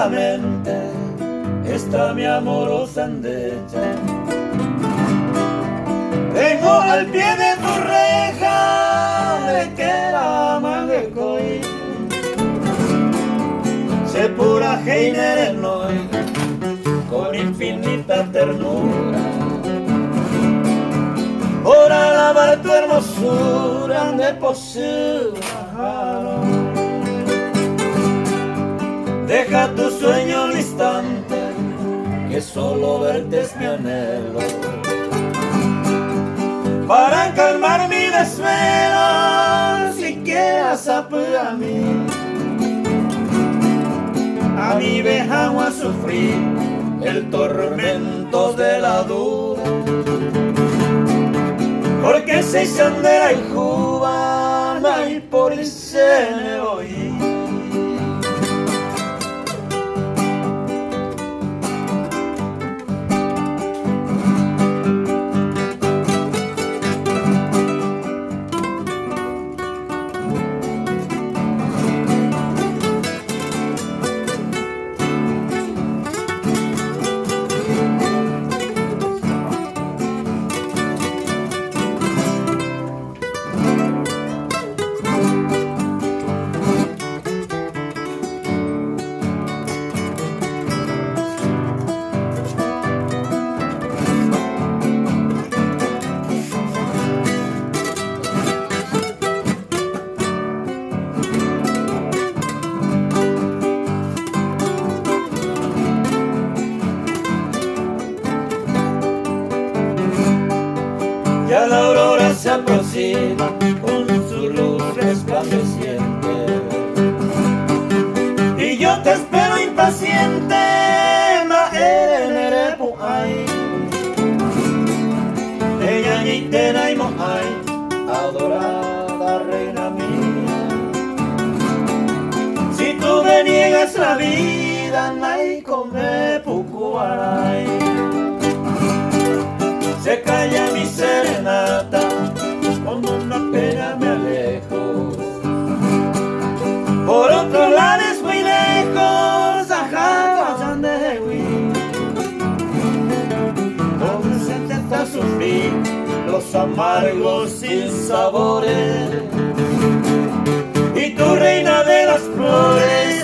solamente está mi amorosa endecha. Tengo al pie de tu reja de que era manguecoy, se pura heiner hoy con infinita ternura, por alabar tu hermosura de posura. Deja tu sueño un instante, que solo verte es mi anhelo, para calmar mi desvelo, si quieras apura a mi vejano a sufrir el tormento de la duda, porque se sandera y cubana y por se me oí. Ya la aurora se aproxima con su luz resplandeciente, y yo te espero impaciente, adorada reina mía. Si tú me niegas la vida, nai come pucuaray. Se calla mi serenata, con una pena me alejo. Por otros lares muy lejos, ajá, donde se intenta sufrir los amargos sin sabores. Y tu reina de las flores